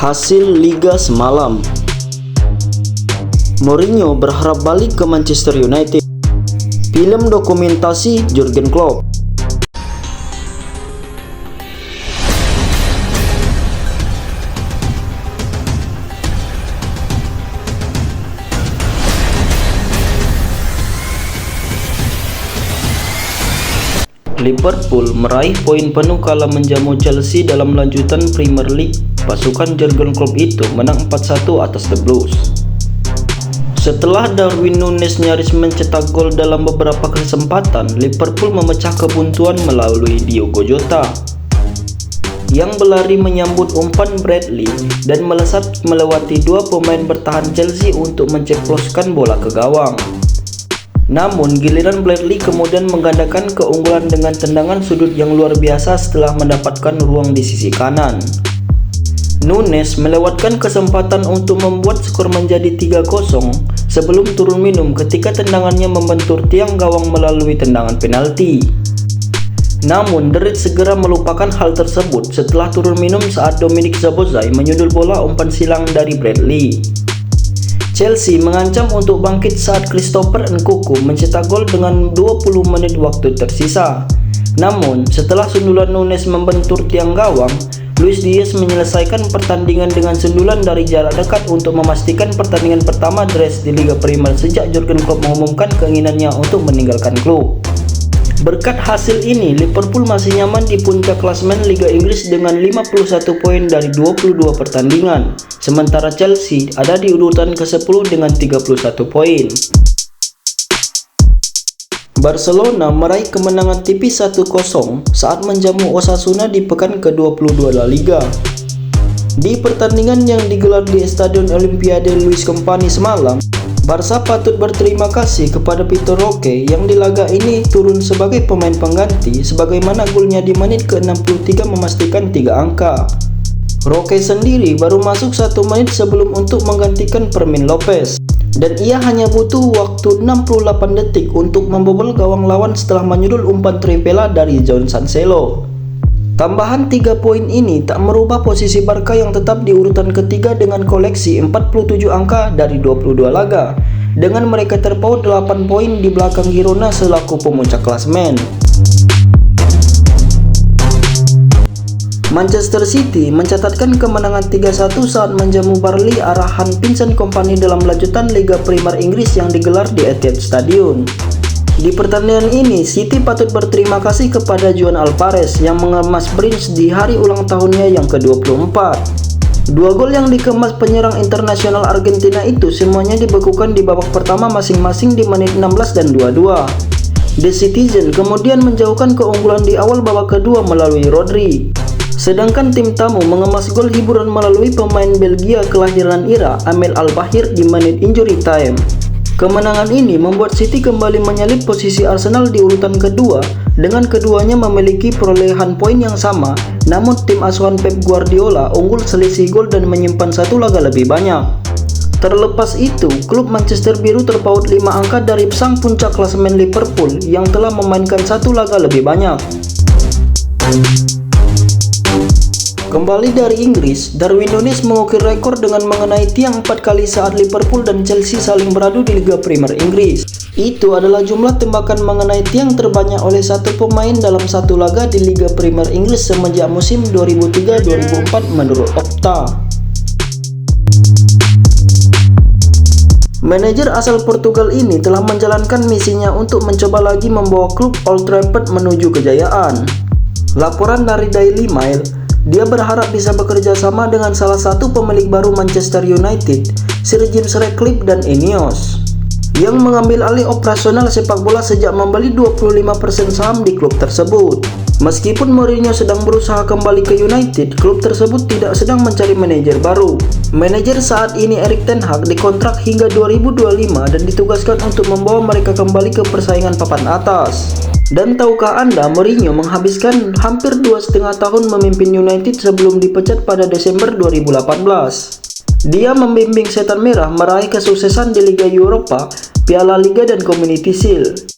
Hasil Liga semalam, Mourinho berharap balik ke Manchester United. Film dokumentasi Jurgen Klopp. Liverpool meraih poin penuh kala menjamu Chelsea dalam lanjutan Premier League. Pasukan Jurgen Klopp itu menang 4-1 atas The Blues. Setelah Darwin Núñez nyaris mencetak gol dalam beberapa kesempatan, Liverpool memecah kebuntuan melalui Diogo Jota yang berlari menyambut umpan Bradley dan melesat melewati dua pemain bertahan Chelsea untuk menceploskan bola ke gawang. Namun giliran Bradley kemudian menggandakan keunggulan dengan tendangan sudut yang luar biasa setelah mendapatkan ruang di sisi kanan. Núñez melewatkan kesempatan untuk membuat skor menjadi 3-0 sebelum turun minum ketika tendangannya membentur tiang gawang melalui tendangan penalti. Namun The Reds segera melupakan hal tersebut setelah turun minum saat Dominik Szoboszlai menyundul bola umpan silang dari Bradley. Chelsea mengancam untuk bangkit saat Christopher Nkunku mencetak gol dengan 20 menit waktu tersisa. Namun, setelah sundulan Núñez membentur tiang gawang, Luis Diaz menyelesaikan pertandingan dengan sundulan dari jarak dekat untuk memastikan pertandingan pertama The Reds di Liga Primer sejak Jurgen Klopp mengumumkan keinginannya untuk meninggalkan klub. Berkat hasil ini, Liverpool masih nyaman di puncak klasemen Liga Inggris dengan 51 poin dari 22 pertandingan, sementara Chelsea ada di urutan ke-10 dengan 31 poin. Barcelona meraih kemenangan tipis 1-0 saat menjamu Osasuna di pekan ke-22 La Liga. Di pertandingan yang digelar di Stadion Olimpiade Luis Companys semalam, Barca patut berterima kasih kepada Vitor Roque yang di laga ini turun sebagai pemain pengganti sebagaimana golnya di menit ke-63 memastikan 3 angka. Roque sendiri baru masuk 1 menit sebelum untuk menggantikan Fermin Lopez dan ia hanya butuh waktu 68 detik untuk membobol gawang lawan setelah menyundul umpan trivela dari Jadon Cancelo. Tambahan 3 poin ini tak merubah posisi Barca yang tetap di urutan ketiga dengan koleksi 47 angka dari 22 laga, dengan mereka terpaut 8 poin di belakang Girona selaku pemuncak klasemen. Manchester City mencatatkan kemenangan 3-1 saat menjamu Burnley arahan Vincent Kompany dalam lanjutan Liga Primer Inggris yang digelar di Etihad Stadium. Di pertandingan ini, City patut berterima kasih kepada Juan Alvarez yang mengemas brace di hari ulang tahunnya yang ke-24. 2 gol yang dikemas penyerang internasional Argentina itu semuanya dibekukan di babak pertama masing-masing di menit 16 dan 22. The Citizen kemudian menjauhkan keunggulan di awal babak kedua melalui Rodri. Sedangkan tim tamu mengemas gol hiburan melalui pemain Belgia kelahiran Ira, Amel Al-Bahir di menit injury time. Kemenangan ini membuat City kembali menyalip posisi Arsenal di urutan kedua dengan keduanya memiliki perolehan poin yang sama, namun tim asuhan Pep Guardiola unggul selisih gol dan menyimpan 1 laga lebih banyak. Terlepas itu, klub Manchester Biru terpaut 5 angka dari sang puncak klasemen Liverpool yang telah memainkan 1 laga lebih banyak. Kembali dari Inggris, Darwin Núñez mengukir rekor dengan mengenai tiang 4 kali saat Liverpool dan Chelsea saling beradu di Liga Primer Inggris. Itu adalah jumlah tembakan mengenai tiang terbanyak oleh satu pemain dalam satu laga di Liga Primer Inggris semenjak musim 2003-2004 menurut Opta. Manajer asal Portugal ini telah menjalankan misinya untuk mencoba lagi membawa klub Old Trafford menuju kejayaan. Laporan dari Daily Mail, dia berharap bisa bekerja sama dengan salah satu pemilik baru Manchester United, Sir Jim Ratcliffe dan Ineos, yang mengambil alih operasional sepak bola sejak membeli 25% saham di klub tersebut. Meskipun Mourinho sedang berusaha kembali ke United, klub tersebut tidak sedang mencari manajer baru. Manajer saat ini Erik ten Hag dikontrak hingga 2025 dan ditugaskan untuk membawa mereka kembali ke persaingan papan atas. Dan tahukah Anda, Mourinho menghabiskan hampir 2,5 tahun memimpin United sebelum dipecat pada Desember 2018. Dia membimbing Setan Merah meraih kesuksesan di Liga Eropa, Piala Liga dan Community Shield.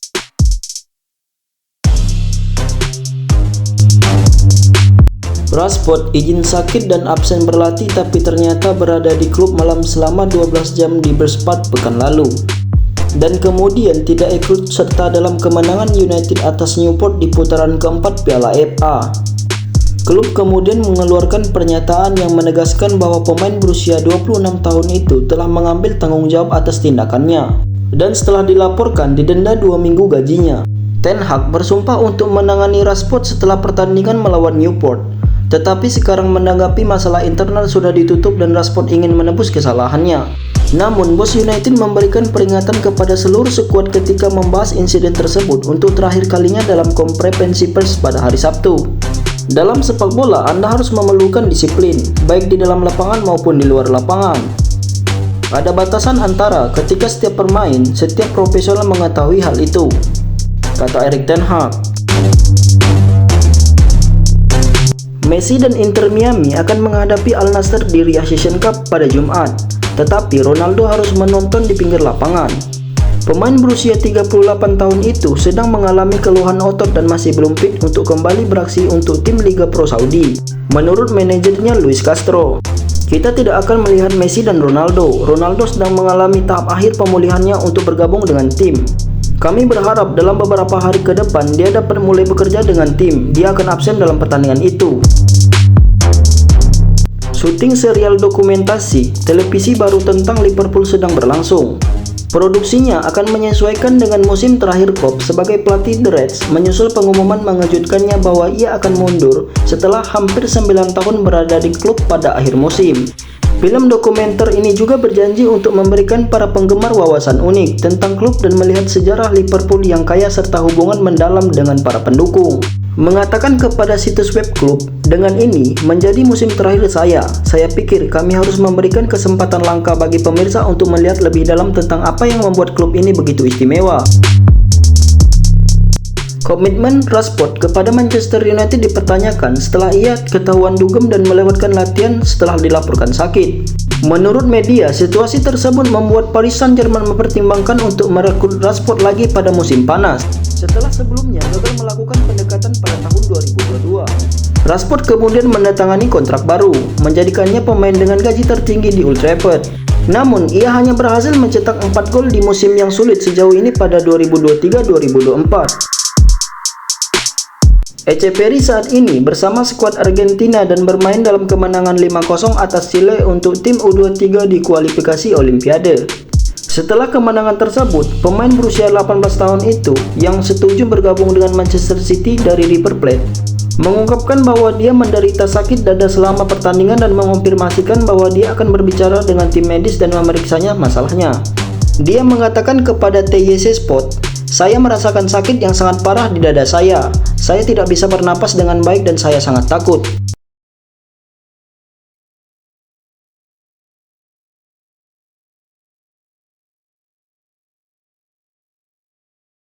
Rashford izin sakit dan absen berlatih tapi ternyata berada di klub malam selama 12 jam di Berspat pekan lalu. Dan kemudian tidak ikut serta dalam kemenangan United atas Newport di putaran keempat Piala FA. Klub kemudian mengeluarkan pernyataan yang menegaskan bahwa pemain berusia 26 tahun itu telah mengambil tanggung jawab atas tindakannya. Dan setelah dilaporkan didenda 2 minggu gajinya. Ten Hag bersumpah untuk menangani Rashford setelah pertandingan melawan Newport. Tetapi sekarang menanggapi masalah internal sudah ditutup dan Rashford ingin menebus kesalahannya. Namun bos United memberikan peringatan kepada seluruh skuad ketika membahas insiden tersebut untuk terakhir kalinya dalam konferensi pers pada hari Sabtu. Dalam sepak bola Anda harus memerlukan disiplin, baik di dalam lapangan maupun di luar lapangan. Ada batasan antara ketika setiap pemain, setiap profesional mengetahui hal itu, kata Erik ten Hag. Messi dan Inter Miami akan menghadapi Al Nassr di Riyadh Season Cup pada Jumat, tetapi Ronaldo harus menonton di pinggir lapangan. Pemain berusia 38 tahun itu sedang mengalami keluhan otot dan masih belum fit untuk kembali beraksi untuk tim Liga Pro Saudi, menurut manajernya Luis Castro. Kita tidak akan melihat Messi dan Ronaldo. Ronaldo sedang mengalami tahap akhir pemulihannya untuk bergabung dengan tim. Kami berharap dalam beberapa hari ke depan dia dapat mulai bekerja dengan tim. Dia akan absen dalam pertandingan itu. Syuting serial dokumentasi televisi baru tentang Liverpool sedang berlangsung. Produksinya akan menyesuaikan dengan musim terakhir Klopp sebagai pelatih The Reds, menyusul pengumuman mengejutkannya bahwa ia akan mundur setelah hampir 9 tahun berada di klub pada akhir musim. Film dokumenter ini juga berjanji untuk memberikan para penggemar wawasan unik tentang klub dan melihat sejarah Liverpool yang kaya serta hubungan mendalam dengan para pendukung. Mengatakan kepada situs web klub, dengan ini menjadi musim terakhir saya pikir kami harus memberikan kesempatan langka bagi pemirsa untuk melihat lebih dalam tentang apa yang membuat klub ini begitu istimewa. Komitmen Rashford kepada Manchester United dipertanyakan setelah ia ketahuan dugem dan melewatkan latihan setelah dilaporkan sakit. Menurut media, situasi tersebut membuat Paris Saint-Germain mempertimbangkan untuk merekrut Rashford lagi pada musim panas, setelah sebelumnya gagal melakukan pendekatan pada tahun 2022. Rashford kemudian menandatangani kontrak baru, menjadikannya pemain dengan gaji tertinggi di Old Trafford. Namun, ia hanya berhasil mencetak 4 gol di musim yang sulit sejauh ini pada 2023-2024. Echeverri saat ini bersama skuad Argentina dan bermain dalam kemenangan 5-0 atas Chile untuk tim U23 di kualifikasi Olimpiade. Setelah kemenangan tersebut, pemain berusia 18 tahun itu yang setuju bergabung dengan Manchester City dari River Plate mengungkapkan bahwa dia menderita sakit dada selama pertandingan dan mengonfirmasikan bahwa dia akan berbicara dengan tim medis dan memeriksanya masalahnya. Dia mengatakan kepada TYC Sport, "Saya merasakan sakit yang sangat parah di dada saya tidak bisa bernapas dengan baik dan saya sangat takut."